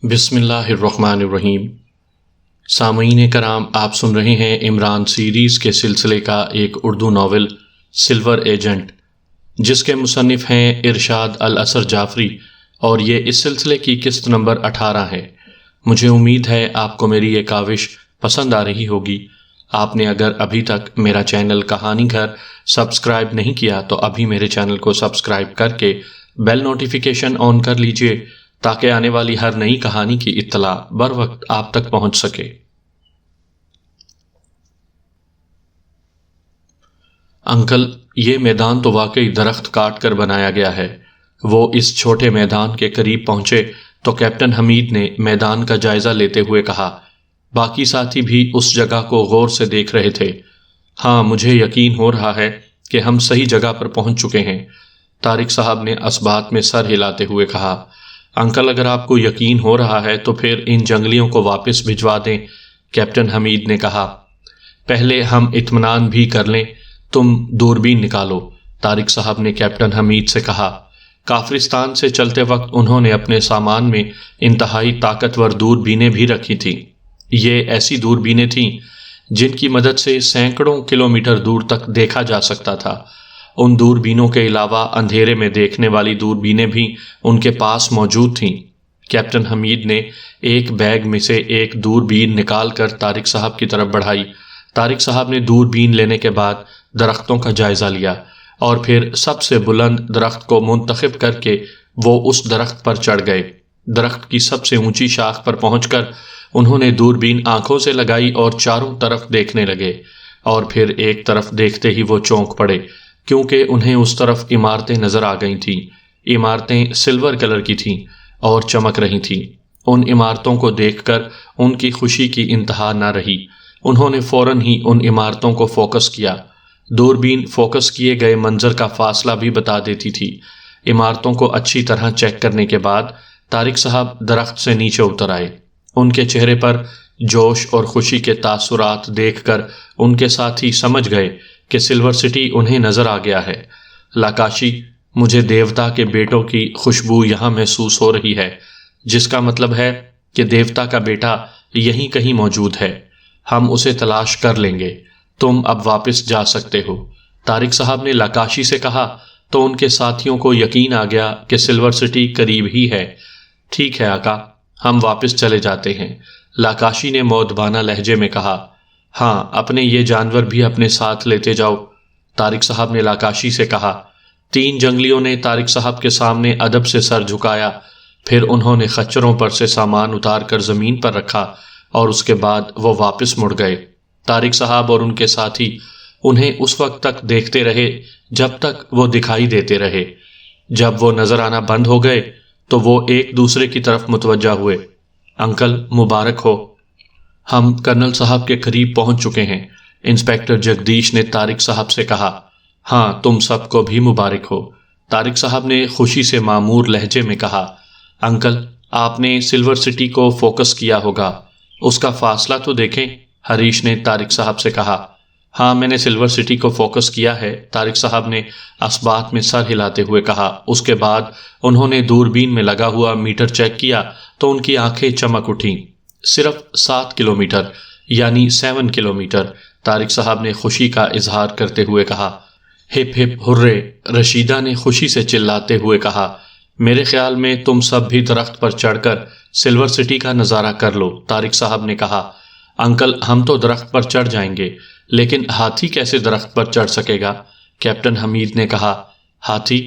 بسم اللہ الرحمن الرحیم۔ سامعین کرام، آپ سن رہے ہیں عمران سیریز کے سلسلے کا ایک اردو ناول سلور ایجنٹ، جس کے مصنف ہیں ارشاد الاثر جعفری، اور یہ اس سلسلے کی قسط نمبر 18 ہے۔ مجھے امید ہے آپ کو میری یہ کاوش پسند آ رہی ہوگی۔ آپ نے اگر ابھی تک میرا چینل کہانی گھر سبسکرائب نہیں کیا تو ابھی میرے چینل کو سبسکرائب کر کے بیل نوٹیفیکیشن آن کر لیجئے، تاکہ آنے والی ہر نئی کہانی کی اطلاع بر وقت آپ تک پہنچ سکے۔ انکل، یہ میدان تو واقعی درخت کاٹ کر بنایا گیا ہے۔ وہ اس چھوٹے میدان کے قریب پہنچے تو کیپٹن حمید نے میدان کا جائزہ لیتے ہوئے کہا۔ باقی ساتھی بھی اس جگہ کو غور سے دیکھ رہے تھے۔ ہاں، مجھے یقین ہو رہا ہے کہ ہم صحیح جگہ پر پہنچ چکے ہیں، طارق صاحب نے اس بات میں سر ہلاتے ہوئے کہا۔ انکل، اگر آپ کو یقین ہو رہا ہے تو پھر ان جنگلیوں کو واپس بھجوا دیں، کیپٹن حمید نے کہا۔ پہلے ہم اطمینان بھی کر لیں، تم دوربین نکالو، طارق صاحب نے کیپٹن حمید سے کہا۔ کافرستان سے چلتے وقت انہوں نے اپنے سامان میں انتہائی طاقتور دوربینیں بھی رکھی تھیں۔ یہ ایسی دوربینیں تھیں جن کی مدد سے سینکڑوں کلومیٹر دور تک دیکھا جا سکتا تھا۔ ان دوربینوں کے علاوہ اندھیرے میں دیکھنے والی دوربینیں بھی ان کے پاس موجود تھیں۔ کیپٹن حمید نے ایک بیگ میں سے ایک دوربین نکال کر طارق صاحب کی طرف بڑھائی۔ طارق صاحب نے دوربین لینے کے بعد درختوں کا جائزہ لیا، اور پھر سب سے بلند درخت کو منتخب کر کے وہ اس درخت پر چڑھ گئے۔ درخت کی سب سے اونچی شاخ پر پہنچ کر انہوں نے دوربین آنکھوں سے لگائی اور چاروں طرف دیکھنے لگے، اور پھر ایک طرف دیکھتے ہی وہ چونک پڑے، کیونکہ انہیں اس طرف عمارتیں نظر آ گئی تھیں۔ عمارتیں سلور کلر کی تھیں اور چمک رہی تھیں۔ ان عمارتوں کو دیکھ کر ان کی خوشی کی انتہا نہ رہی۔ انہوں نے فوراً ہی ان عمارتوں کو فوکس کیا۔ دوربین فوکس کیے گئے منظر کا فاصلہ بھی بتا دیتی تھی۔ عمارتوں کو اچھی طرح چیک کرنے کے بعد طارق صاحب درخت سے نیچے اتر آئے۔ ان کے چہرے پر جوش اور خوشی کے تاثرات دیکھ کر ان کے ساتھی سمجھ گئے کہ سلور سٹی انہیں نظر آ گیا ہے۔ لاکاشی، مجھے دیوتا کے بیٹوں کی خوشبو یہاں محسوس ہو رہی ہے، جس کا مطلب ہے کہ دیوتا کا بیٹا یہیں کہیں موجود ہے۔ ہم اسے تلاش کر لیں گے۔ تم اب واپس جا سکتے ہو، طارق صاحب نے لاکاشی سے کہا تو ان کے ساتھیوں کو یقین آ گیا کہ سلور سٹی قریب ہی ہے۔ ٹھیک ہے آقا، ہم واپس چلے جاتے ہیں، لاکاشی نے مؤدبانہ لہجے میں کہا۔ ہاں، اپنے یہ جانور بھی اپنے ساتھ لیتے جاؤ، طارق صاحب نے لاکاشی سے کہا۔ تین جنگلیوں نے طارق صاحب کے سامنے ادب سے سر جھکایا، پھر انہوں نے خچروں پر سے سامان اتار کر زمین پر رکھا، اور اس کے بعد وہ واپس مڑ گئے۔ طارق صاحب اور ان کے ساتھی انہیں اس وقت تک دیکھتے رہے جب تک وہ دکھائی دیتے رہے۔ جب وہ نظر آنا بند ہو گئے تو وہ ایک دوسرے کی طرف متوجہ ہوئے۔ انکل، مبارک ہو، ہم کرنل صاحب کے قریب پہنچ چکے ہیں، انسپیکٹر جگدیش نے طارق صاحب سے کہا۔ ہاں، تم سب کو بھی مبارک ہو، طارق صاحب نے خوشی سے معمور لہجے میں کہا۔ انکل، آپ نے سلور سٹی کو فوکس کیا ہوگا، اس کا فاصلہ تو دیکھیں، ہریش نے طارق صاحب سے کہا۔ ہاں، میں نے سلور سٹی کو فوکس کیا ہے، طارق صاحب نے اس بات میں سر ہلاتے ہوئے کہا۔ اس کے بعد انہوں نے دوربین میں لگا ہوا میٹر چیک کیا تو ان کی آنکھیں چمک اٹھیں۔ صرف 7 کلومیٹر، یعنی 7 کلومیٹر، طارق صاحب نے خوشی کا اظہار کرتے ہوئے کہا۔ ہپ ہپ ہرے، رشیدہ نے خوشی سے چلاتے ہوئے کہا۔ میرے خیال میں تم سب بھی درخت پر چڑھ کر سلور سٹی کا نظارہ کر لو، طارق صاحب نے کہا۔ انکل، ہم تو درخت پر چڑھ جائیں گے، لیکن ہاتھی کیسے درخت پر چڑھ سکے گا؟ کیپٹن حمید نے کہا۔ ہاتھی؟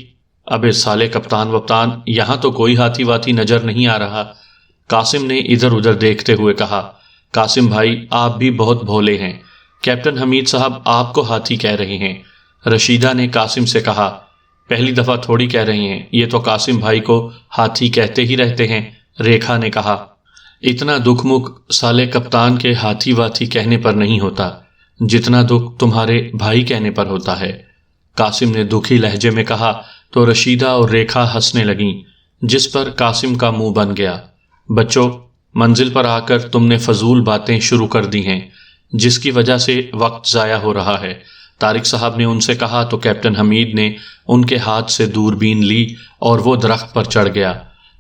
ابے سالے کپتان وپتان، یہاں تو کوئی ہاتھی واتی نظر نہیں آ رہا، قاسم نے ادھر ادھر دیکھتے ہوئے کہا۔ قاسم بھائی، آپ بھی بہت بھولے ہیں، کیپٹن حمید صاحب آپ کو ہاتھی کہہ رہے ہیں، رشیدہ نے قاسم سے کہا۔ پہلی دفعہ تھوڑی کہہ رہے ہیں، یہ تو قاسم بھائی کو ہاتھی کہتے ہی رہتے ہیں، ریکھا نے کہا۔ اتنا دکھ مکھ سالے کپتان کے ہاتھی واتی کہنے پر نہیں ہوتا جتنا دکھ تمہارے بھائی کہنے پر ہوتا ہے، قاسم نے دکھی لہجے میں کہا تو رشیدہ اور ریکھا ہنسنے لگیں، جس پر قاسم کا منہ بن گیا۔ بچوں، منزل پر آ کر تم نے فضول باتیں شروع کر دی ہیں، جس کی وجہ سے وقت ضائع ہو رہا ہے، طارق صاحب نے ان سے کہا تو کیپٹن حمید نے ان کے ہاتھ سے دوربین لی اور وہ درخت پر چڑھ گیا۔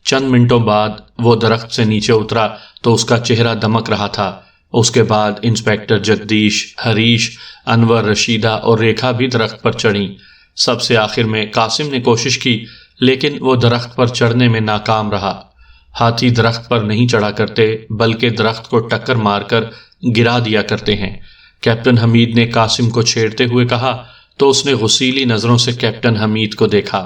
چند منٹوں بعد وہ درخت سے نیچے اترا تو اس کا چہرہ دمک رہا تھا۔ اس کے بعد انسپیکٹر جگدیش، ہریش، انور، رشیدہ اور ریکھا بھی درخت پر چڑھیں۔ سب سے آخر میں قاسم نے کوشش کی، لیکن وہ درخت پر چڑھنے میں ناکام رہا۔ ہاتھی درخت پر نہیں چڑھا کرتے بلکہ درخت کو ٹکر مار کر گرا دیا کرتے ہیں۔ کیپٹن حمید نے قاسم کو چھیڑتے ہوئے کہا تو اس نے غصیلی نظروں سے کیپٹن حمید کو دیکھا۔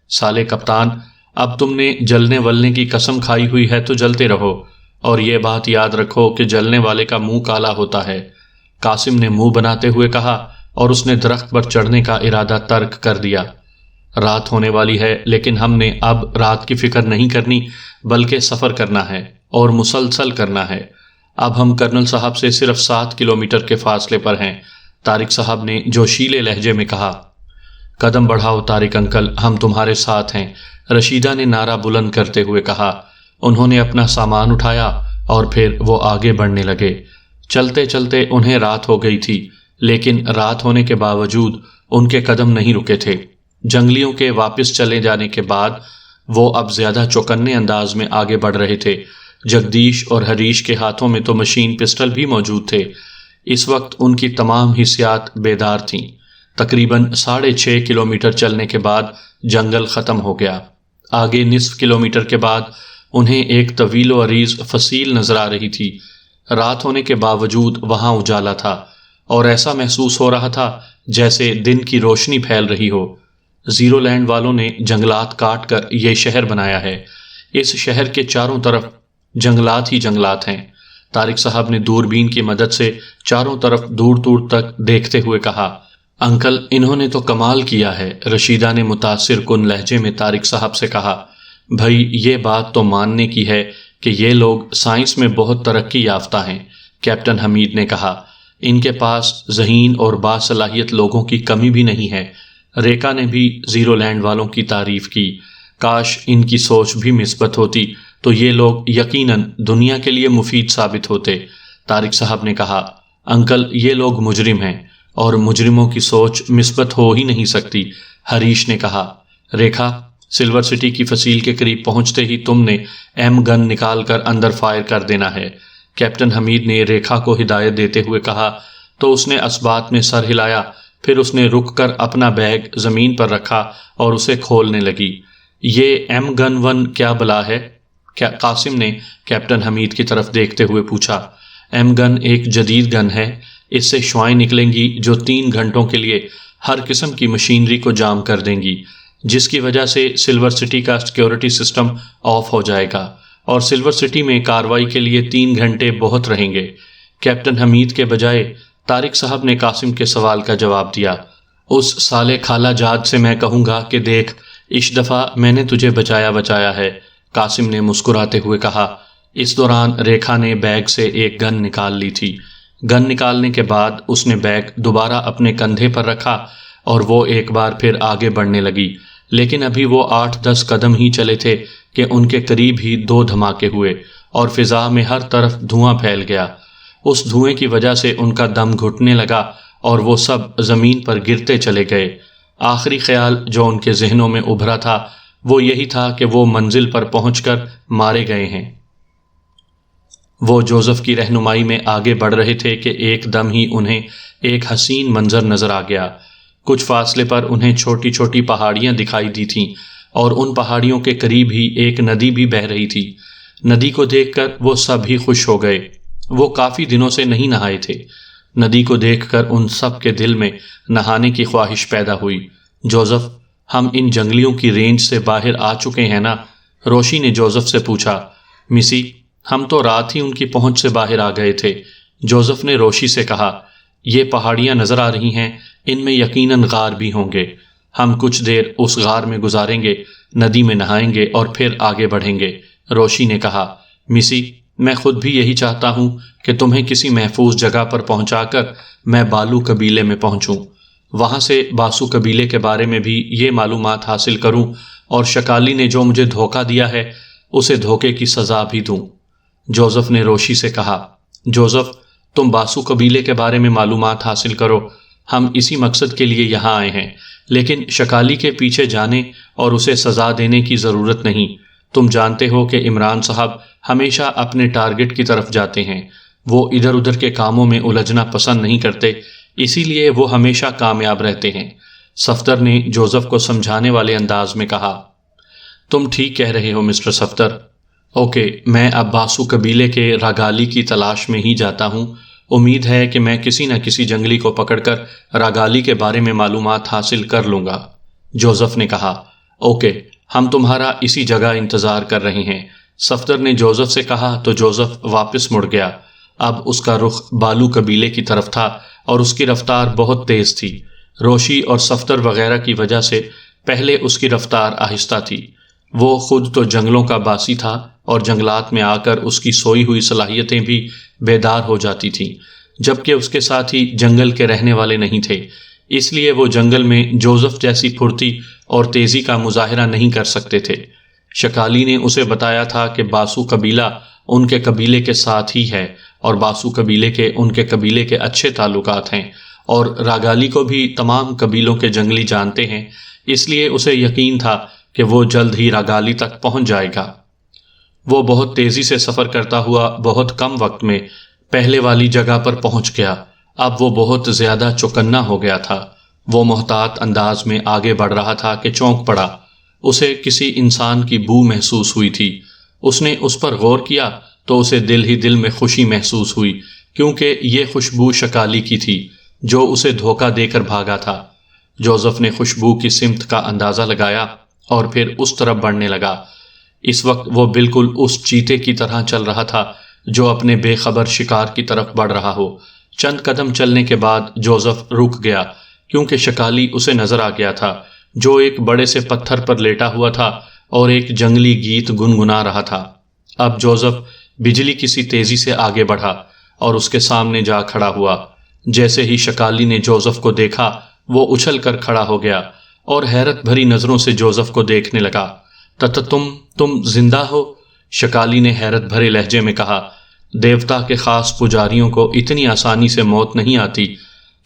سالے کپتان، اب تم نے جلنے ولنے کی قسم کھائی ہوئی ہے تو جلتے رہو، اور یہ بات یاد رکھو کہ جلنے والے کا منہ کالا ہوتا ہے۔ قاسم نے منہ بناتے ہوئے کہا اور اس نے درخت پر چڑھنے کا ارادہ ترک کر دیا۔ رات ہونے والی ہے، لیکن ہم نے اب رات کی فکر نہیں کرنی بلکہ سفر کرنا ہے اور مسلسل کرنا ہے۔ اب ہم کرنل صاحب سے صرف 7 کلومیٹر کے فاصلے پر ہیں، طارق صاحب نے جوشیلے لہجے میں کہا۔ قدم بڑھاؤ طارق انکل، ہم تمہارے ساتھ ہیں، رشیدہ نے نعرہ بلند کرتے ہوئے کہا۔ انہوں نے اپنا سامان اٹھایا اور پھر وہ آگے بڑھنے لگے۔ چلتے چلتے انہیں رات ہو گئی تھی، لیکن رات ہونے کے باوجود ان کے قدم نہیں رکے تھے۔ جنگلیوں کے واپس چلے جانے کے بعد وہ اب زیادہ چوکنے انداز میں آگے بڑھ رہے تھے۔ جگدیش اور ہریش کے ہاتھوں میں تو مشین پسٹل بھی موجود تھے۔ اس وقت ان کی تمام حسیات بیدار تھیں۔ تقریباً 6.5 کلومیٹر چلنے کے بعد جنگل ختم ہو گیا۔ آگے نصف کلومیٹر کے بعد انہیں ایک طویل و عریض فصیل نظر آ رہی تھی۔ رات ہونے کے باوجود وہاں اجالا تھا اور ایسا محسوس ہو رہا تھا جیسے دن کی روشنی پھیل رہی ہو۔ زیرو لینڈ والوں نے جنگلات کاٹ کر یہ شہر بنایا ہے۔ اس شہر کے چاروں طرف جنگلات ہی جنگلات ہیں۔ طارق صاحب نے دوربین کی مدد سے چاروں طرف دور دور تک دیکھتے ہوئے کہا۔ انکل، انہوں نے تو کمال کیا ہے، رشیدہ نے متاثر کن لہجے میں طارق صاحب سے کہا۔ بھائی، یہ بات تو ماننے کی ہے کہ یہ لوگ سائنس میں بہت ترقی یافتہ ہیں، کیپٹن حمید نے کہا۔ ان کے پاس ذہین اور باصلاحیت لوگوں کی کمی بھی نہیں ہے۔ ریکا نے بھی زیرو لینڈ والوں کی تعریف کی۔ کاش ان کی سوچ بھی مثبت ہوتی تو یہ لوگ یقیناً دنیا کے لیے مفید ثابت ہوتے، طارق صاحب نے کہا۔ انکل، یہ لوگ مجرم ہیں اور مجرموں کی سوچ مثبت ہو ہی نہیں سکتی، ہریش نے کہا۔ ریکھا، سلور سٹی کی فصیل کے قریب پہنچتے ہی تم نے ایم گن نکال کر اندر فائر کر دینا ہے، کیپٹن حمید نے ریکھا کو ہدایت دیتے ہوئے کہا تو اس نے اسبات میں سر ہلایا، پھر اس نے رک کر اپنا بیگ زمین پر رکھا اور اسے کھولنے لگی۔ یہ ایم گن 1 کیا بلا ہے؟ قاسم نے کیپٹن حمید کی طرف دیکھتے ہوئے پوچھا۔ ایم گن ایک جدید گن ہے، اس سے شعائیں نکلیں گی جو 3 گھنٹوں کے لیے ہر قسم کی مشینری کو جام کر دیں گی، جس کی وجہ سے سلور سٹی کا سیکیورٹی سسٹم آف ہو جائے گا اور سلور سٹی میں کارروائی کے لیے 3 گھنٹے بہت رہیں گے۔ کیپٹن حمید کے بجائے طارق صاحب نے قاسم کے سوال کا جواب دیا۔ اس سالے خالہ جاد سے میں کہوں گا کہ دیکھ، اس دفعہ میں نے تجھے بچایا ہے، قاسم نے مسکراتے ہوئے کہا۔ اس دوران ریکھا نے بیگ سے ایک گن نکال لی تھی۔ گن نکالنے کے بعد اس نے بیگ دوبارہ اپنے کندھے پر رکھا اور وہ ایک بار پھر آگے بڑھنے لگی، لیکن ابھی وہ 8-10 قدم ہی چلے تھے کہ ان کے قریب ہی 2 دھماکے ہوئے اور فضا میں ہر طرف دھواں پھیل گیا۔ اس دھوئیں کی وجہ سے ان کا دم گھٹنے لگا اور وہ سب زمین پر گرتے چلے گئے۔ آخری خیال جو ان کے ذہنوں میں ابھرا تھا وہ یہی تھا کہ وہ منزل پر پہنچ کر مارے گئے ہیں۔ وہ جوزف کی رہنمائی میں آگے بڑھ رہے تھے کہ ایک دم ہی انہیں ایک حسین منظر نظر آ گیا۔ کچھ فاصلے پر انہیں چھوٹی چھوٹی پہاڑیاں دکھائی دی تھیں اور ان پہاڑیوں کے قریب ہی ایک ندی بھی بہہ رہی تھی۔ ندی کو دیکھ کر وہ سب ہی خوش ہو گئے۔ وہ کافی دنوں سے نہیں نہائے تھے۔ ندی کو دیکھ کر ان سب کے دل میں نہانے کی خواہش پیدا ہوئی۔ جوزف، ہم ان جنگلیوں کی رینج سے باہر آ چکے ہیں نا؟ روشی نے جوزف سے پوچھا۔ مسی، ہم تو رات ہی ان کی پہنچ سے باہر آ گئے تھے، جوزف نے روشی سے کہا۔ یہ پہاڑیاں نظر آ رہی ہیں، ان میں یقیناً غار بھی ہوں گے۔ ہم کچھ دیر اس غار میں گزاریں گے، ندی میں نہائیں گے اور پھر آگے بڑھیں گے، روشی نے کہا۔ مسی، میں خود بھی یہی چاہتا ہوں کہ تمہیں کسی محفوظ جگہ پر پہنچا کر میں بالو قبیلے میں پہنچوں، وہاں سے باسو قبیلے کے بارے میں بھی یہ معلومات حاصل کروں اور شکالی نے جو مجھے دھوکہ دیا ہے اسے دھوکے کی سزا بھی دوں، جوزف نے روشی سے کہا۔ جوزف، تم باسو قبیلے کے بارے میں معلومات حاصل کرو، ہم اسی مقصد کے لیے یہاں آئے ہیں، لیکن شکالی کے پیچھے جانے اور اسے سزا دینے کی ضرورت نہیں، تم جانتے ہو کہ عمران صاحب ہمیشہ اپنے ٹارگٹ کی طرف جاتے ہیں، وہ ادھر ادھر کے کاموں میں الجھنا پسند نہیں کرتے، اسی لیے وہ ہمیشہ کامیاب رہتے ہیں۔ صفدر نے جوزف کو سمجھانے والے انداز میں کہا، تم ٹھیک کہہ رہے ہو مسٹر صفدر۔ اوکے، میں اب باسو قبیلے کے راگالی کی تلاش میں ہی جاتا ہوں۔ امید ہے کہ میں کسی نہ کسی جنگلی کو پکڑ کر راگالی کے بارے میں معلومات حاصل کر لوں گا۔ جوزف نے کہا، اوکے، ہم تمہارا اسی جگہ انتظار کر رہے ہیں۔ صفدر نے جوزف سے کہا تو جوزف واپس مڑ گیا۔ اب اس کا رخ بالو قبیلے کی طرف تھا اور اس کی رفتار بہت تیز تھی۔ روشی اور صفدر وغیرہ کی وجہ سے پہلے اس کی رفتار آہستہ تھی۔ وہ خود تو جنگلوں کا باسی تھا اور جنگلات میں آ کر اس کی سوئی ہوئی صلاحیتیں بھی بیدار ہو جاتی تھیں، جبکہ اس کے ساتھی جنگل کے رہنے والے نہیں تھے، اس لیے وہ جنگل میں جوزف جیسی پھرتی اور تیزی کا مظاہرہ نہیں کر سکتے تھے۔ شکالی نے اسے بتایا تھا کہ باسو قبیلہ ان کے قبیلے کے ساتھ ہی ہے اور باسو قبیلے کے ان کے قبیلے کے اچھے تعلقات ہیں، اور راگالی کو بھی تمام قبیلوں کے جنگلی جانتے ہیں، اس لیے اسے یقین تھا کہ وہ جلد ہی راگالی تک پہنچ جائے گا۔ وہ بہت تیزی سے سفر کرتا ہوا بہت کم وقت میں پہلے والی جگہ پر پہنچ گیا۔ اب وہ بہت زیادہ چوکنا ہو گیا تھا۔ وہ محتاط انداز میں آگے بڑھ رہا تھا کہ چونک پڑا۔ اسے کسی انسان کی بو محسوس ہوئی تھی۔ اس نے اس پر غور کیا تو اسے دل ہی دل میں خوشی محسوس ہوئی، کیونکہ یہ خوشبو شکالی کی تھی جو اسے دھوکہ دے کر بھاگا تھا۔ جوزف نے خوشبو کی سمت کا اندازہ لگایا اور پھر اس طرف بڑھنے لگا۔ اس وقت وہ بالکل اس چیتے کی طرح چل رہا تھا جو اپنے بے خبر شکار کی طرف بڑھ رہا ہو۔ چند قدم چلنے کے بعد جوزف رک گیا، کیونکہ شکالی اسے نظر آ گیا تھا جو ایک بڑے سے پتھر پر لیٹا ہوا تھا اور ایک جنگلی گیت گنگنا رہا تھا۔ اب جوزف بجلی کی سی تیزی سے آگے بڑھا اور اس کے سامنے جا کھڑا ہوا۔ جیسے ہی شکالی نے جوزف کو دیکھا، وہ اچھل کر کھڑا ہو گیا اور حیرت بھری نظروں سے جوزف کو دیکھنے لگا۔ تم زندہ ہو؟ شکالی نے حیرت بھرے لہجے میں کہا۔ دیوتا کے خاص پجاریوں کو اتنی آسانی سے موت نہیں آتی،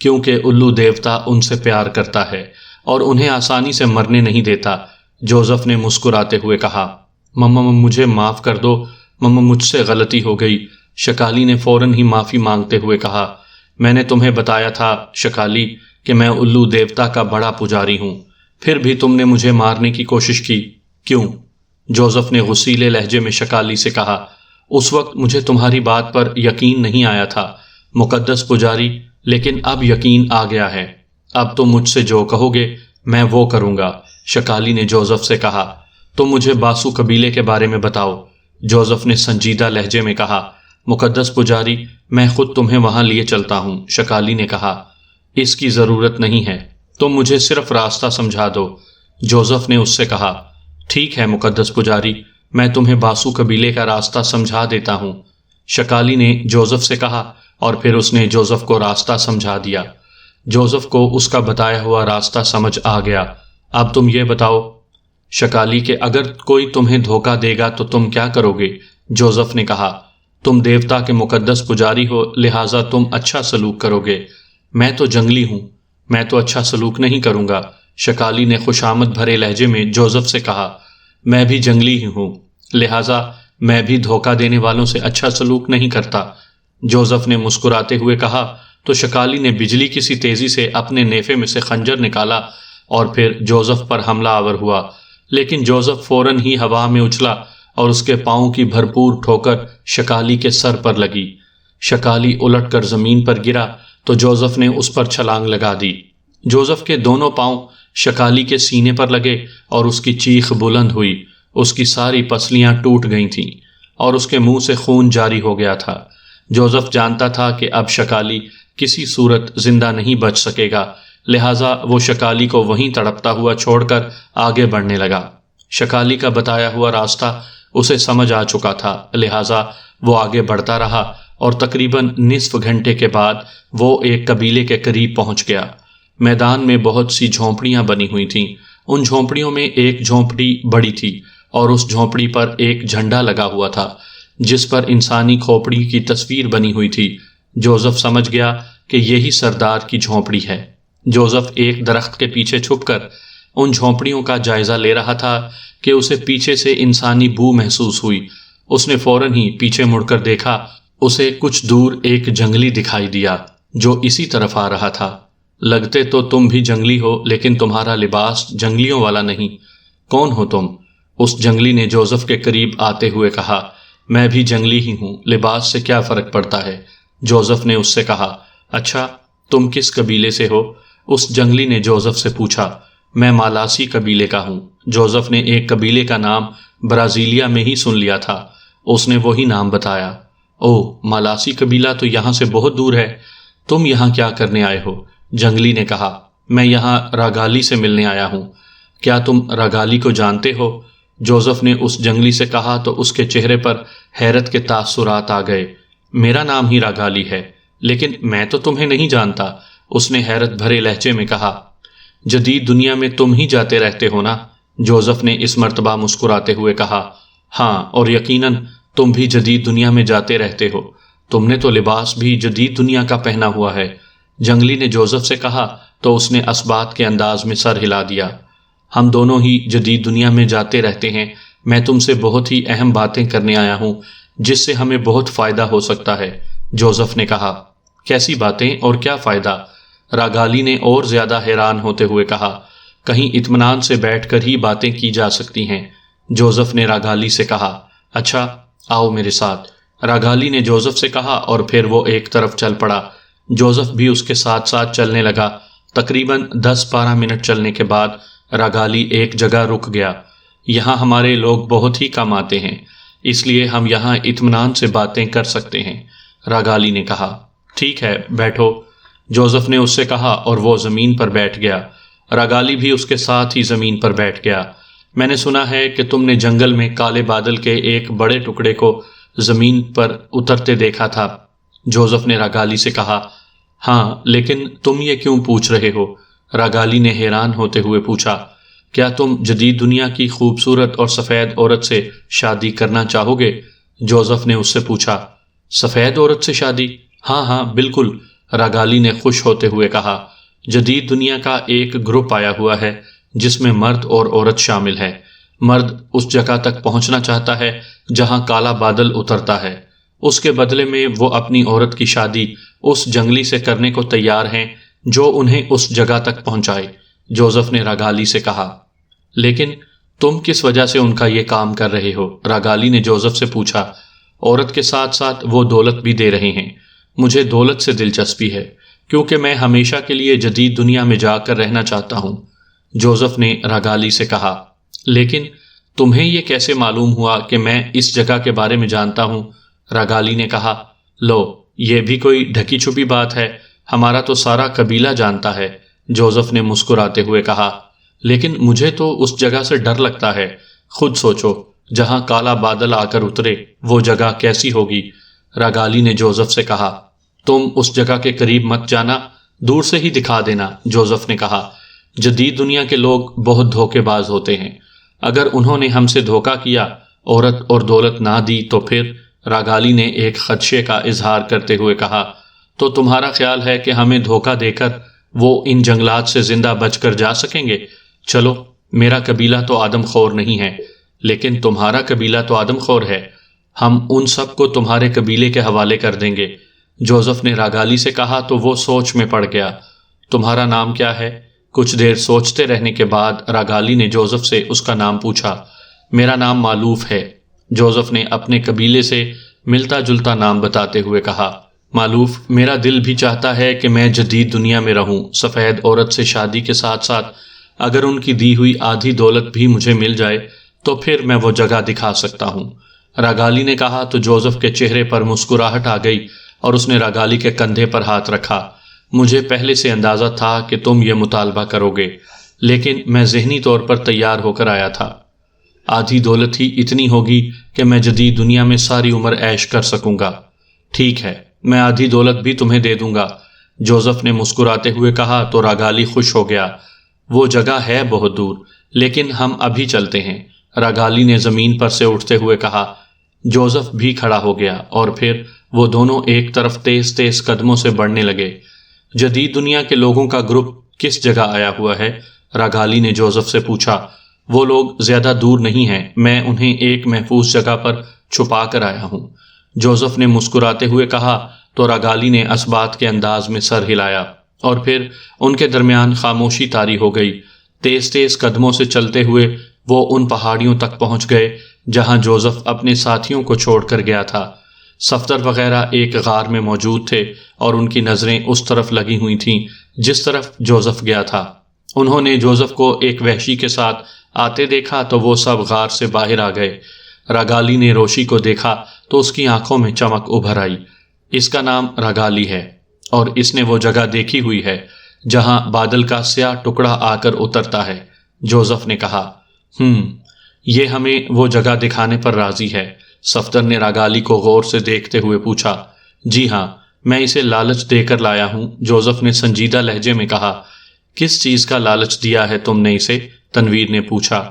کیونکہ الو دیوتا ان سے پیار کرتا ہے اور انہیں آسانی سے مرنے نہیں دیتا۔ جوزف نے مسکراتے ہوئے کہا، مما مجھے معاف کر دو، مما مجھ سے غلطی ہو گئی۔ شکالی نے فوراً ہی معافی مانگتے ہوئے کہا، میں نے تمہیں بتایا تھا شکالی کہ میں الو دیوتا کا بڑا پجاری ہوں، پھر بھی تم نے مجھے مارنے کی کوشش کی، کیوں؟ جوزف نے غصیلے لہجے میں شکالی سے کہا، اس وقت مجھے تمہاری بات پر یقین نہیں آیا تھا مقدس پجاری، لیکن اب یقین آ گیا ہے۔ اب تم مجھ سے جو کہو گے میں وہ کروں گا۔ شکالی نے جوزف سے کہا، تم مجھے باسو قبیلے کے بارے میں بتاؤ۔ جوزف نے سنجیدہ لہجے میں کہا، مقدس پجاری، میں خود تمہیں وہاں لیے چلتا ہوں۔ شکالی نے کہا، اس کی ضرورت نہیں ہے، تم مجھے صرف راستہ سمجھا دو۔ جوزف نے اس سے کہا، ٹھیک ہے مقدس پجاری، میں تمہیں باسو قبیلے کا راستہ سمجھا دیتا ہوں۔ شکالی نے جوزف سے کہا اور پھر اس نے جوزف کو راستہ سمجھا دیا۔ جوزف کو اس کا بتایا ہوا راستہ سمجھ آ گیا۔ اب تم یہ بتاؤ شکالی کہ اگر کوئی تمہیں دھوکہ دے گا تو تم کیا کرو گے؟ جوزف نے کہا، تم دیوتا کے مقدس پجاری ہو، لہٰذا تم اچھا سلوک کرو گے۔ میں تو جنگلی ہوں، میں تو اچھا سلوک نہیں کروں گا۔ شکالی نے خوشامد بھرے لہجے میں جوزف سے کہا، میں بھی جنگلی ہی ہوں، لہٰذا میں بھی دھوکہ دینے والوں سے اچھا سلوک نہیں کرتا۔ جوزف نے مسکراتے ہوئے کہا تو شکالی نے بجلی کی سی تیزی سے اپنے نیفے میں سے خنجر نکالا اور پھر جوزف پر حملہ آور ہوا، لیکن جوزف فوراً ہی ہوا میں اچھلا اور اس کے پاؤں کی بھرپور ٹھوکر شکالی کے سر پر لگی۔ شکالی الٹ کر زمین پر گرا تو جوزف نے اس پر چھلانگ لگا دی۔ جوزف کے دونوں پاؤں شکالی کے سینے پر لگے اور اس کی چیخ بلند ہوئی، اس کی ساری پسلیاں ٹوٹ گئی تھیں اور اس کے منہ سے خون جاری ہو گیا تھا۔ جوزف جانتا تھا کہ اب شکالی کسی صورت زندہ نہیں بچ سکے گا، لہٰذا وہ شکالی کو وہیں تڑپتا ہوا چھوڑ کر آگے بڑھنے لگا۔ شکالی کا بتایا ہوا راستہ اسے سمجھ آ چکا تھا، لہٰذا وہ آگے بڑھتا رہا اور تقریباً نصف گھنٹے کے بعد وہ ایک قبیلے کے قریب پہنچ گیا۔ میدان میں بہت سی جھونپڑیاں بنی ہوئی تھیں۔ ان جھونپڑیوں میں ایک جھونپڑی بڑی تھی اور اس جھونپڑی پر ایک جھنڈا لگا ہوا تھا جس پر انسانی کھوپڑی کی تصویر بنی ہوئی تھی۔ جوزف سمجھ گیا کہ یہی سردار کی جھونپڑی ہے۔ جوزف ایک درخت کے پیچھے چھپ کر ان جھونپڑیوں کا جائزہ لے رہا تھا کہ اسے پیچھے سے انسانی بو محسوس ہوئی۔ اس نے فوراً ہی پیچھے مڑ کر دیکھا۔ اسے کچھ دور ایک جنگلی دکھائی دیا جو اسی طرف آ رہا تھا۔ لگتے تو تم بھی جنگلی ہو، لیکن تمہارا لباس جنگلیوں والا نہیں۔ کون ہو تم؟ اس جنگلی نے جوزف کے قریب آتے ہوئے کہا۔ میں بھی جنگلی ہی ہوں، لباس سے کیا فرق پڑتا ہے؟ جوزف نے اس سے کہا۔ اچھا، تم کس قبیلے سے ہو؟ اس جنگلی نے جوزف سے پوچھا۔ میں مالاسی قبیلے کا ہوں۔ جوزف نے ایک قبیلے کا نام برازیلیا میں ہی سن لیا تھا۔ اس نے وہی نام بتایا۔ اوہ، مالاسی قبیلہ تو یہاں سے بہت دور ہے۔ تم یہاں کیا کرنے آئے ہو؟ جنگلی نے کہا۔ میں یہاں راگالی سے ملنے آیا ہوں۔ کیا تم راگالی کو جانتے ہو؟ جوزف نے اس جنگلی سے کہا تو اس کے چہرے پر حیرت کے تاثرات آ گئے۔ میرا نام ہی راگالی ہے، لیکن میں تو تمہیں نہیں جانتا، اس نے حیرت بھرے لہجے میں کہا۔ جدید دنیا میں تم ہی جاتے رہتے ہو نا؟ جوزف نے اس مرتبہ مسکراتے ہوئے کہا۔ ہاں، اور یقیناً تم بھی جدید دنیا میں جاتے رہتے ہو۔ تم نے تو لباس بھی جدید دنیا کا پہنا ہوا ہے۔ جنگلی نے جوزف سے کہا تو اس نے اثبات کے انداز میں سر ہلا دیا۔ ہم دونوں ہی جدید دنیا میں جاتے رہتے ہیں۔ میں تم سے بہت ہی اہم باتیں کرنے آیا ہوں جس سے ہمیں بہت فائدہ ہو سکتا ہے، جوزف نے کہا۔ کیسی باتیں اور کیا فائدہ؟ راگالی نے اور زیادہ حیران ہوتے ہوئے کہا۔ کہیں اطمینان سے بیٹھ کر ہی باتیں کی جا سکتی ہیں، جوزف نے راگالی سے کہا۔ اچھا، آؤ میرے ساتھ، راگالی نے جوزف سے کہا، اور پھر وہ ایک طرف چل پڑا۔ جوزف بھی اس کے ساتھ ساتھ چلنے لگا۔ تقریباً 10-12 منٹ چلنے کے بعد راگالی ایک جگہ رک گیا۔ یہاں ہمارے لوگ بہت ہی کم آتے ہیں، اس لیے ہم یہاں اطمینان سے باتیں کر سکتے ہیں، راگالی نے کہا۔ ٹھیک ہے، بیٹھو، جوزف نے اس سے کہا، اور وہ زمین پر بیٹھ گیا۔ راگالی بھی اس کے ساتھ ہی زمین پر بیٹھ گیا۔ میں نے سنا ہے کہ تم نے جنگل میں کالے بادل کے ایک بڑے ٹکڑے کو زمین پر اترتے دیکھا تھا، جوزف نے راگالی سے کہا۔ ہاں، لیکن تم یہ کیوں پوچھ رہے ہو؟ راگالی نے حیران ہوتے ہوئے پوچھا۔ کیا تم جدید دنیا کی خوبصورت اور سفید عورت سے شادی کرنا چاہو گے؟ جوزف نے اس سے پوچھا۔ سفید عورت سے شادی؟ ہاں ہاں، بالکل، راگالی نے خوش ہوتے ہوئے کہا۔ جدید دنیا کا ایک گروپ آیا ہوا ہے جس میں مرد اور عورت شامل ہے۔ مرد اس جگہ تک پہنچنا چاہتا ہے جہاں کالا بادل اترتا ہے۔ اس کے بدلے میں وہ اپنی عورت کی شادی اس جنگلی سے کرنے کو تیار ہیں جو انہیں اس جگہ تک پہنچائے، جوزف نے راگالی سے کہا۔ لیکن تم کس وجہ سے ان کا یہ کام کر رہے ہو؟ راگالی نے جوزف سے پوچھا۔ عورت کے ساتھ ساتھ وہ دولت بھی دے رہے ہیں۔ مجھے دولت سے دلچسپی ہے کیونکہ میں ہمیشہ کے لیے جدید دنیا میں جا کر رہنا چاہتا ہوں، جوزف نے راگالی سے کہا۔ لیکن تمہیں یہ کیسے معلوم ہوا کہ میں اس جگہ کے بارے میں جانتا ہوں؟ راگالی نے کہا۔ لو، یہ بھی کوئی ڈھکی چھپی بات ہے، ہمارا تو سارا قبیلہ جانتا ہے، جوزف نے مسکراتے ہوئے کہا۔ لیکن مجھے تو اس جگہ سے ڈر لگتا ہے۔ خود سوچو، جہاں کالا بادل آ کر اترے وہ جگہ کیسی ہوگی؟ راگالی نے جوزف سے کہا۔ تم اس جگہ کے قریب مت جانا، دور سے ہی دکھا دینا، جوزف نے کہا۔ جدید دنیا کے لوگ بہت دھوکے باز ہوتے ہیں، اگر انہوں نے ہم سے دھوکہ کیا، عورت اور دولت نہ دی تو پھر؟ راگالی نے ایک خدشے کا اظہار کرتے ہوئے کہا۔ تو تمہارا خیال ہے کہ ہمیں دھوکہ دے کر وہ ان جنگلات سے زندہ بچ کر جا سکیں گے؟ چلو، میرا قبیلہ تو آدم خور نہیں ہے، لیکن تمہارا قبیلہ تو آدم خور ہے، ہم ان سب کو تمہارے قبیلے کے حوالے کر دیں گے، جوزف نے راگالی سے کہا تو وہ سوچ میں پڑ گیا۔ تمہارا نام کیا ہے؟ کچھ دیر سوچتے رہنے کے بعد راگالی نے جوزف سے اس کا نام پوچھا۔ میرا نام مالوف ہے، جوزف نے اپنے قبیلے سے ملتا جلتا نام بتاتے ہوئے کہا۔ مالوف، میرا دل بھی چاہتا ہے کہ میں جدید دنیا میں رہوں، سفید عورت سے شادی کے ساتھ ساتھ اگر ان کی دی ہوئی آدھی دولت بھی مجھے مل جائے تو پھر میں وہ جگہ دکھا سکتا ہوں، راگالی نے کہا تو جوزف کے چہرے پر مسکراہٹ آ گئی اور اس نے راگالی کے کندھے پر ہاتھ رکھا۔ مجھے پہلے سے اندازہ تھا کہ تم یہ مطالبہ کرو گے، لیکن میں ذہنی طور پر تیار ہو کر آیا تھا۔ آدھی دولت ہی اتنی ہوگی کہ میں جدید دنیا میں ساری عمر عیش کر سکوں گا۔ ٹھیک ہے، میں آدھی دولت بھی تمہیں دے دوں گا، جوزف نے مسکراتے ہوئے کہا تو راگالی خوش ہو گیا۔ وہ جگہ ہے بہت دور، لیکن ہم ابھی چلتے ہیں، راگالی نے زمین پر سے اٹھتے ہوئے کہا۔ جوزف بھی کھڑا ہو گیا اور پھر وہ دونوں ایک طرف تیز تیز قدموں سے بڑھنے لگے۔ جدید دنیا کے لوگوں کا گروپ کس جگہ آیا ہوا ہے؟ راگالی نے جوزف سے پوچھا۔ وہ لوگ زیادہ دور نہیں ہیں، میں انہیں ایک محفوظ جگہ پر چھپا کر آیا ہوں۔ جوزف نے مسکراتے ہوئے کہا تو راگالی نے اثبات کے انداز میں سر ہلایا، اور پھر ان کے درمیان خاموشی طاری ہو گئی۔ تیز تیز قدموں سے چلتے ہوئے وہ ان پہاڑیوں تک پہنچ گئے جہاں جوزف اپنے ساتھیوں کو چھوڑ کر گیا تھا۔ صفدر وغیرہ ایک غار میں موجود تھے اور ان کی نظریں اس طرف لگی ہوئی تھیں جس طرف جوزف گیا تھا۔ انہوں نے جوزف کو ایک وحشی کے ساتھ آتے دیکھا تو وہ سب غار سے باہر آ گئے۔ راگالی نے روشی کو دیکھا تو اس کی آنکھوں میں چمک ابھر آئی۔ اس کا نام راگالی ہے اور اس نے وہ جگہ دیکھی ہوئی ہے جہاں بادل کا سیاہ ٹکڑا آ کر اترتا ہے، جوزف نے کہا۔ یہ ہمیں وہ جگہ دکھانے پر راضی ہے، صفدر نے راگالی کو غور سے دیکھتے ہوئے پوچھا۔ جی ہاں، میں اسے لالچ دے کر لایا ہوں، جوزف نے سنجیدہ لہجے میں کہا۔ کس چیز کا لالچ دیا ہے تم نے اسے؟ تنویر نے پوچھا۔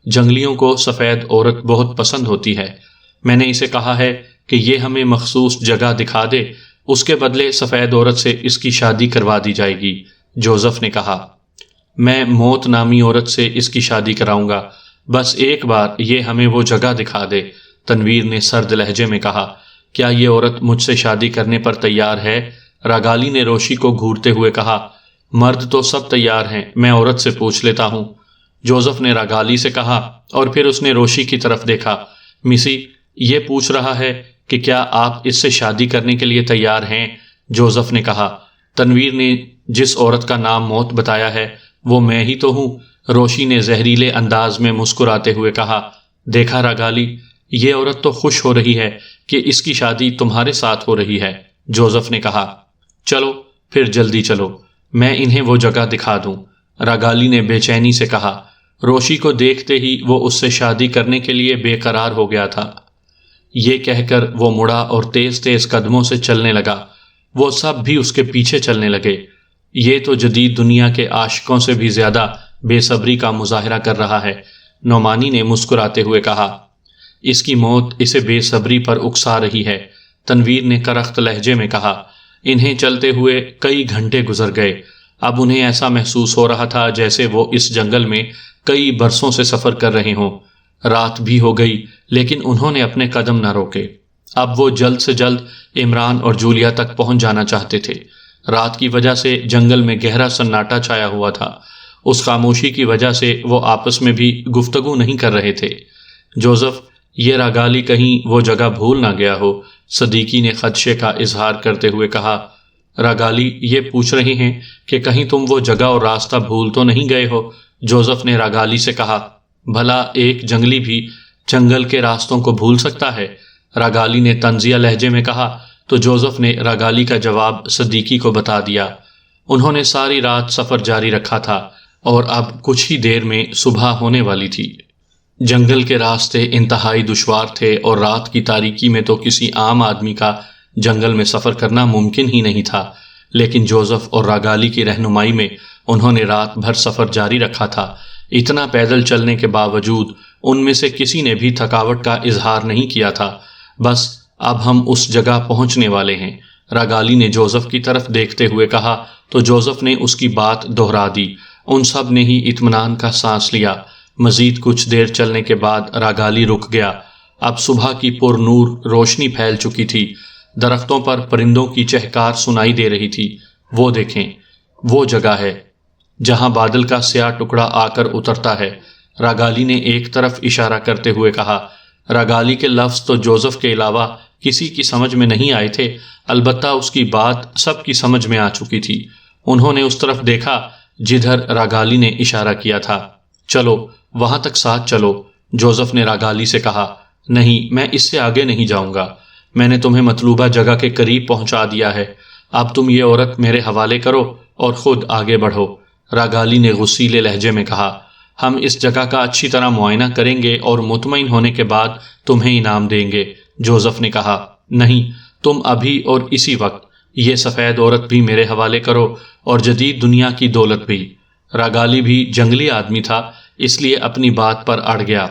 جنگلیوں کو سفید عورت بہت پسند ہوتی ہے، میں نے اسے کہا ہے کہ یہ ہمیں مخصوص جگہ دکھا دے، اس کے بدلے سفید عورت سے اس کی شادی کروا دی جائے گی، جوزف نے کہا۔ میں موت نامی عورت سے اس کی شادی کراؤں گا، بس ایک بار یہ ہمیں وہ جگہ دکھا دے، تنویر نے سرد لہجے میں کہا۔ کیا یہ عورت مجھ سے شادی کرنے پر تیار ہے؟ راگالی نے روشی کو گھورتے ہوئے کہا۔ مرد تو سب تیار ہیں، میں عورت سے پوچھ لیتا ہوں، جوزف نے راگالی سے کہا، اور پھر اس نے روشی کی طرف دیکھا۔ مسی، یہ پوچھ رہا ہے کہ کیا آپ اس سے شادی کرنے کے لیے تیار ہیں؟ جوزف نے کہا۔ تنویر نے جس عورت کا نام موت بتایا ہے وہ میں ہی تو ہوں، روشی نے زہریلے انداز میں مسکراتے ہوئے کہا۔ دیکھا راگالی، یہ عورت تو خوش ہو رہی ہے کہ اس کی شادی تمہارے ساتھ ہو رہی ہے، جوزف نے کہا۔ چلو پھر جلدی چلو، میں انہیں وہ جگہ دکھا دوں، راگالی نے بے چینی سے کہا۔ روشی کو دیکھتے ہی وہ اس سے شادی کرنے کے لیے بے قرار ہو گیا تھا۔ یہ کہہ کر وہ مڑا اور تیز تیز قدموں سے چلنے لگا۔ وہ سب بھی اس کے پیچھے چلنے لگے۔ یہ تو جدید دنیا کے عاشقوں سے بھی زیادہ بے صبری کا مظاہرہ کر رہا ہے، نعمانی نے مسکراتے ہوئے کہا۔ اس کی موت اسے بے صبری پر اکسا رہی ہے، تنویر نے کرخت لہجے میں کہا۔ انہیں چلتے ہوئے کئی گھنٹے گزر گئے۔ اب انہیں ایسا محسوس ہو رہا تھا جیسے وہ اس جنگل میں کئی برسوں سے سفر کر رہے ہوں۔ رات بھی ہو گئی لیکن انہوں نے اپنے قدم نہ روکے۔ اب وہ جلد سے جلد عمران اور جولیا تک پہنچ جانا چاہتے تھے۔ رات کی وجہ سے جنگل میں گہرا سناٹا چھایا ہوا تھا۔ اس خاموشی کی وجہ سے وہ آپس میں بھی گفتگو نہیں کر رہے تھے۔ جوزف، یہ راگالی کہیں وہ جگہ بھول نہ گیا ہو، صدیقی نے خدشے کا اظہار کرتے ہوئے کہا۔ راگالی یہ پوچھ رہے ہیں کہ کہیں تم وہ جگہ اور راستہ بھول تو نہیں گئے ہو، جوزف نے راگالی سے کہا۔ بھلا ایک جنگلی بھی جنگل کے راستوں کو بھول سکتا ہے، راگالی نے طنزیہ لہجے میں کہا تو جوزف نے راگالی کا جواب صدیقی کو بتا دیا۔ انہوں نے ساری رات سفر جاری رکھا تھا اور اب کچھ ہی دیر میں صبح ہونے والی تھی۔ جنگل کے راستے انتہائی دشوار تھے اور رات کی تاریکی میں تو کسی عام آدمی کا جنگل میں سفر کرنا ممکن ہی نہیں تھا، لیکن جوزف اور راگالی کی رہنمائی میں انہوں نے رات بھر سفر جاری رکھا تھا۔ اتنا پیدل چلنے کے باوجود ان میں سے کسی نے بھی تھکاوٹ کا اظہار نہیں کیا تھا۔ بس اب ہم اس جگہ پہنچنے والے ہیں، راگالی نے جوزف کی طرف دیکھتے ہوئے کہا تو جوزف نے اس کی بات دہرا دی۔ ان سب نے ہی اطمینان کا سانس لیا۔ مزید کچھ دیر چلنے کے بعد راگالی رک گیا۔ اب صبح کی پر نور روشنی پھیل چکی تھی، درختوں پر پرندوں کی چہکار سنائی دے رہی تھی۔ وہ دیکھیں، وہ جگہ ہے جہاں بادل کا سیاہ ٹکڑا آ کر اترتا ہے، راگالی نے ایک طرف اشارہ کرتے ہوئے کہا۔ راگالی کے لفظ تو جوزف کے علاوہ کسی کی سمجھ میں نہیں آئے تھے، البتہ اس کی بات سب کی سمجھ میں آ چکی تھی۔ انہوں نے اس طرف دیکھا جدھر راگالی نے اشارہ کیا تھا۔ چلو وہاں تک ساتھ چلو، جوزف نے راگالی سے کہا۔ نہیں، میں اس سے آگے نہیں جاؤں گا، میں نے تمہیں مطلوبہ جگہ کے قریب پہنچا دیا ہے، اب تم یہ عورت میرے حوالے کرو اور خود آگے بڑھو، راگالی نے غصیلے لہجے میں کہا۔ ہم اس جگہ کا اچھی طرح معائنہ کریں گے اور مطمئن ہونے کے بعد تمہیں انعام دیں گے، جوزف نے کہا۔ نہیں، تم ابھی اور اسی وقت یہ سفید عورت بھی میرے حوالے کرو اور جدید دنیا کی دولت بھی۔ راگالی بھی جنگلی آدمی تھا، اس لیے اپنی بات پر اڑ گیا۔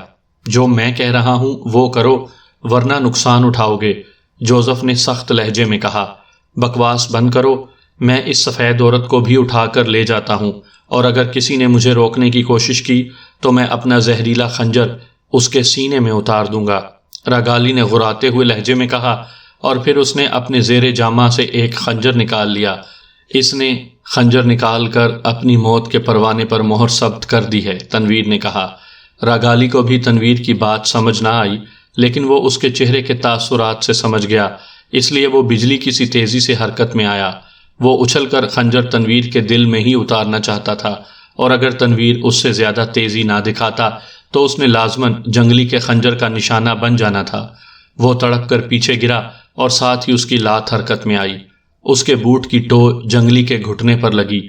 جو میں کہہ رہا ہوں وہ کرو ورنہ نقصان اٹھاؤ گے، جوزف نے سخت لہجے میں کہا۔ بکواس بند کرو، میں اس سفید عورت کو بھی اٹھا کر لے جاتا ہوں اور اگر کسی نے مجھے روکنے کی کوشش کی تو میں اپنا زہریلا خنجر اس کے سینے میں اتار دوں گا۔ راگالی نے غراتے ہوئے لہجے میں کہا، اور پھر اس نے اپنے زیر جامہ سے ایک خنجر نکال لیا۔ اس نے خنجر نکال کر اپنی موت کے پروانے پر مہر ثبت کر دی ہے، تنویر نے کہا۔ راگالی کو بھی تنویر کی بات سمجھ نہ آئی، لیکن وہ اس کے چہرے کے تاثرات سے سمجھ گیا، اس لیے وہ بجلی کی سی تیزی سے حرکت میں آیا۔ وہ اچھل کر خنجر تنویر کے دل میں ہی اتارنا چاہتا تھا، اور اگر تنویر اس سے زیادہ تیزی نہ دکھاتا تو اس نے لازماً جنگلی کے خنجر کا نشانہ بن جانا تھا۔ وہ تڑپ کر پیچھے گرا اور ساتھ ہی اس کی لات حرکت میں آئی۔ اس کے بوٹ کی ٹو جنگلی کے گھٹنے پر لگی۔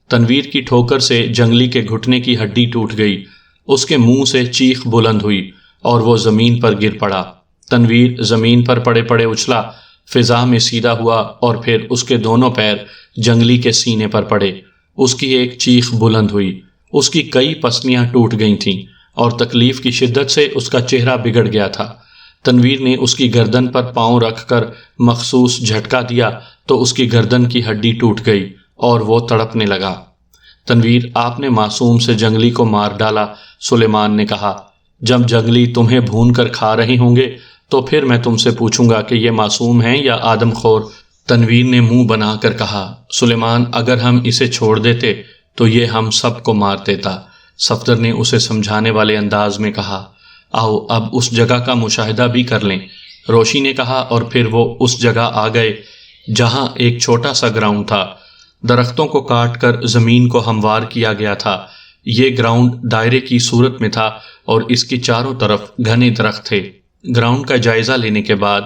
تنویر کی ٹھوکر سے جنگلی کے گھٹنے کی ہڈی ٹوٹ گئی۔ اس کے منہ سے چیخ بلند ہوئی اور وہ زمین پر گر پڑا۔ تنویر زمین پر پڑے پڑے اچھلا، فضا میں سیدھا ہوا اور پھر اس کے دونوں پیر جنگلی کے سینے پر پڑے۔ اس کی ایک چیخ بلند ہوئی، اس کی کئی پسلیاں ٹوٹ گئی تھیں اور تکلیف کی شدت سے اس کا چہرہ بگڑ گیا تھا۔ تنویر نے اس کی گردن پر پاؤں رکھ کر مخصوص جھٹکا دیا تو اس کی گردن کی ہڈی ٹوٹ گئی اور وہ تڑپنے لگا۔ تنویر، آپ نے معصوم سے جنگلی کو مار ڈالا، سلیمان نے کہا۔ جب جنگلی تمہیں بھون کر کھا رہے ہوں گے تو پھر میں تم سے پوچھوں گا کہ یہ معصوم ہیں یا آدم خور۔ تنویر نے منہ بنا کر کہا، سلیمان، اگر ہم اسے چھوڑ دیتے تو یہ ہم سب کو مار دیتا۔ صفدر نے اسے سمجھانے والے انداز میں کہا، آؤ اب اس جگہ کا مشاہدہ بھی کر لیں۔ روشی نے کہا، اور پھر وہ اس جگہ آ گئے جہاں ایک چھوٹا سا گراؤنڈ تھا۔ درختوں کو کاٹ کر زمین کو ہموار کیا گیا تھا۔ یہ گراؤنڈ دائرے کی صورت میں تھا اور اس کی چاروں طرف گھنے درخت تھے۔ گراؤنڈ کا جائزہ لینے کے بعد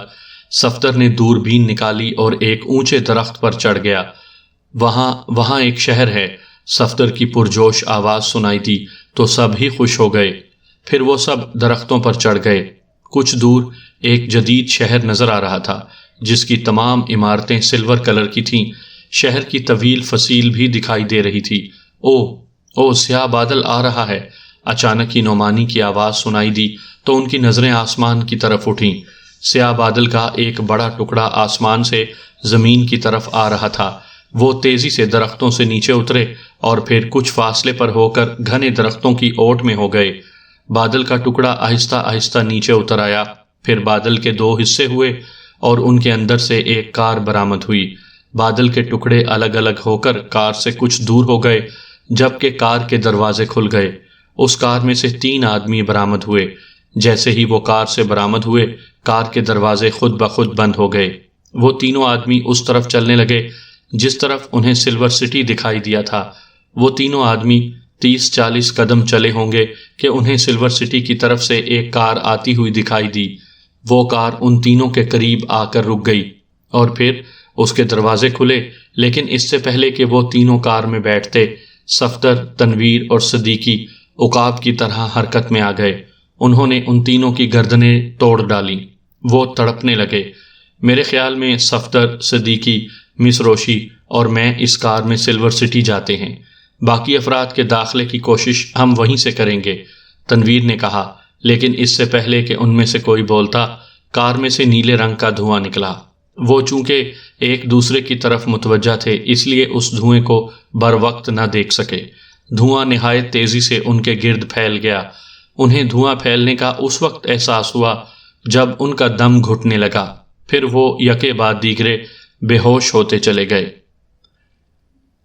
صفدر نے دوربین نکالی اور ایک اونچے درخت پر چڑھ گیا۔ وہاں ایک شہر ہے۔ صفدر کی پرجوش آواز سنائی دی تو سب ہی خوش ہو گئے۔ پھر وہ سب درختوں پر چڑھ گئے۔ کچھ دور ایک جدید شہر نظر آ رہا تھا جس کی تمام عمارتیں سلور کلر کی تھیں۔ شہر کی طویل فصیل بھی دکھائی دے رہی تھی۔ او سیاہ بادل آ رہا ہے۔ اچانک ہی نعمانی کی آواز سنائی دی تو ان کی نظریں آسمان کی طرف اٹھیں۔ سیاہ بادل کا ایک بڑا ٹکڑا آسمان سے زمین کی طرف آ رہا تھا۔ وہ تیزی سے درختوں سے نیچے اترے اور پھر کچھ فاصلے پر ہو کر گھنے درختوں کی اوٹ میں ہو گئے۔ بادل کا ٹکڑا آہستہ آہستہ نیچے اتر آیا۔ پھر بادل کے دو حصے ہوئے اور ان کے اندر سے ایک کار برآمد ہوئی۔ بادل کے ٹکڑے الگ الگ ہو کر کار سے کچھ دور ہو گئے جبکہ کار کے دروازے کھل گئے۔ اس کار میں سے 3 آدمی برآمد ہوئے۔ جیسے ہی وہ کار سے برآمد ہوئے، کار کے دروازے خود بخود بند ہو گئے۔ وہ تینوں آدمی اس طرف چلنے لگے جس طرف انہیں سلور سٹی دکھائی دیا تھا۔ وہ تینوں آدمی 30-40 قدم چلے ہوں گے کہ انہیں سلور سٹی کی طرف سے ایک کار آتی ہوئی دکھائی دی۔ وہ کار ان تینوں کے قریب آ کر رک گئی اور پھر اس کے دروازے کھلے، لیکن اس سے پہلے کہ وہ تینوں کار میں بیٹھتے، صفدر، تنویر اور صدیقی عقاب کی طرح حرکت میں آ گئے۔ انہوں نے ان تینوں کی گردنیں توڑ ڈالیں۔ وہ تڑپنے لگے۔ میرے خیال میں صفدر، صدیقی، مس روشی اور میں اس کار میں سلور سٹی جاتے ہیں۔ باقی افراد کے داخلے کی کوشش ہم وہیں سے کریں گے، تنویر نے کہا، لیکن اس سے پہلے کہ ان میں سے کوئی بولتا، کار میں سے نیلے رنگ کا دھواں نکلا۔ وہ چونکہ ایک دوسرے کی طرف متوجہ تھے اس لیے اس دھوئیں کو بر وقت نہ دیکھ سکے۔ دھواں نہایت تیزی سے ان کے گرد پھیل گیا۔ انہیں دھواں پھیلنے کا اس وقت احساس ہوا جب ان کا دم گھٹنے لگا۔ پھر وہ یکے بعد دیگرے بے ہوش ہوتے چلے گئے۔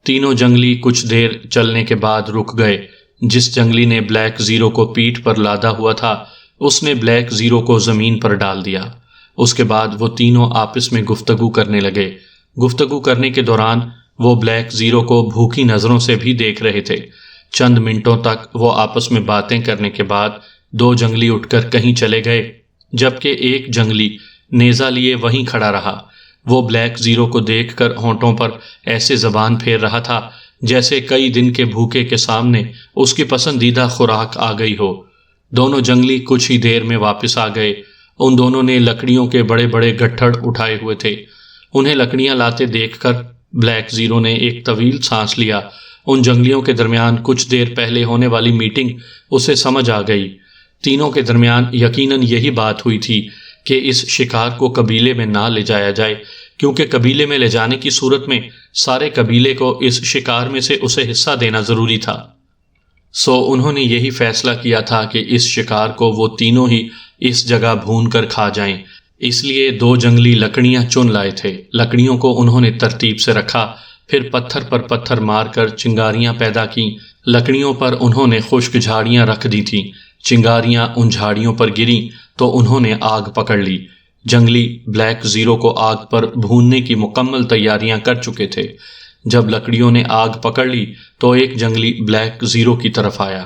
تینوں جنگلی کچھ دیر چلنے کے بعد رک گئے۔ جس جنگلی نے بلیک زیرو کو پیٹھ پر لادا ہوا تھا اس نے بلیک زیرو کو زمین پر ڈال دیا۔ اس کے بعد وہ تینوں آپس میں گفتگو کرنے لگے۔ گفتگو کرنے کے دوران وہ بلیک زیرو کو بھوکی نظروں سے بھی دیکھ رہے تھے۔ چند منٹوں تک وہ آپس میں باتیں کرنے کے بعد 2 جنگلی اٹھ کر کہیں چلے گئے جبکہ ایک جنگلی نیزہ لیے وہیں کھڑا رہا۔ وہ بلیک زیرو کو دیکھ کر ہونٹوں پر ایسے زبان پھیر رہا تھا جیسے کئی دن کے بھوکے کے سامنے اس کی پسندیدہ خوراک آ گئی ہو۔ دونوں جنگلی کچھ ہی دیر میں واپس آ گئے۔ ان دونوں نے لکڑیوں کے بڑے بڑے گٹھڑ اٹھائے ہوئے تھے۔ انہیں لکڑیاں لاتے دیکھ کر بلیک زیرو نے ایک طویل سانس لیا۔ ان جنگلیوں کے درمیان کچھ دیر پہلے ہونے والی میٹنگ اسے سمجھ آ گئی۔ تینوں کے درمیان یقیناً یہی بات ہوئی تھی کہ اس شکار کو قبیلے میں نہ لے جایا جائے کیونکہ قبیلے میں لے جانے کی صورت میں سارے قبیلے کو اس شکار میں سے اسے حصہ دینا ضروری تھا۔ سو انہوں نے یہی فیصلہ کیا تھا کہ اس شکار کو وہ تینوں ہی اس جگہ بھون کر کھا جائیں۔ اس لیے 2 جنگلی لکڑیاں چن لائے تھے۔ لکڑیوں کو انہوں نے ترتیب سے رکھا، پھر پتھر پر پتھر مار کر چنگاریاں پیدا کیں۔ لکڑیوں پر انہوں نے خشک جھاڑیاں رکھ دی تھیں۔ چنگاریاں ان جھاڑیوں پر گریں تو انہوں نے آگ پکڑ لی۔ جنگلی بلیک زیرو کو آگ پر بھوننے کی مکمل تیاریاں کر چکے تھے۔ جب لکڑیوں نے آگ پکڑ لی تو ایک جنگلی بلیک زیرو کی طرف آیا۔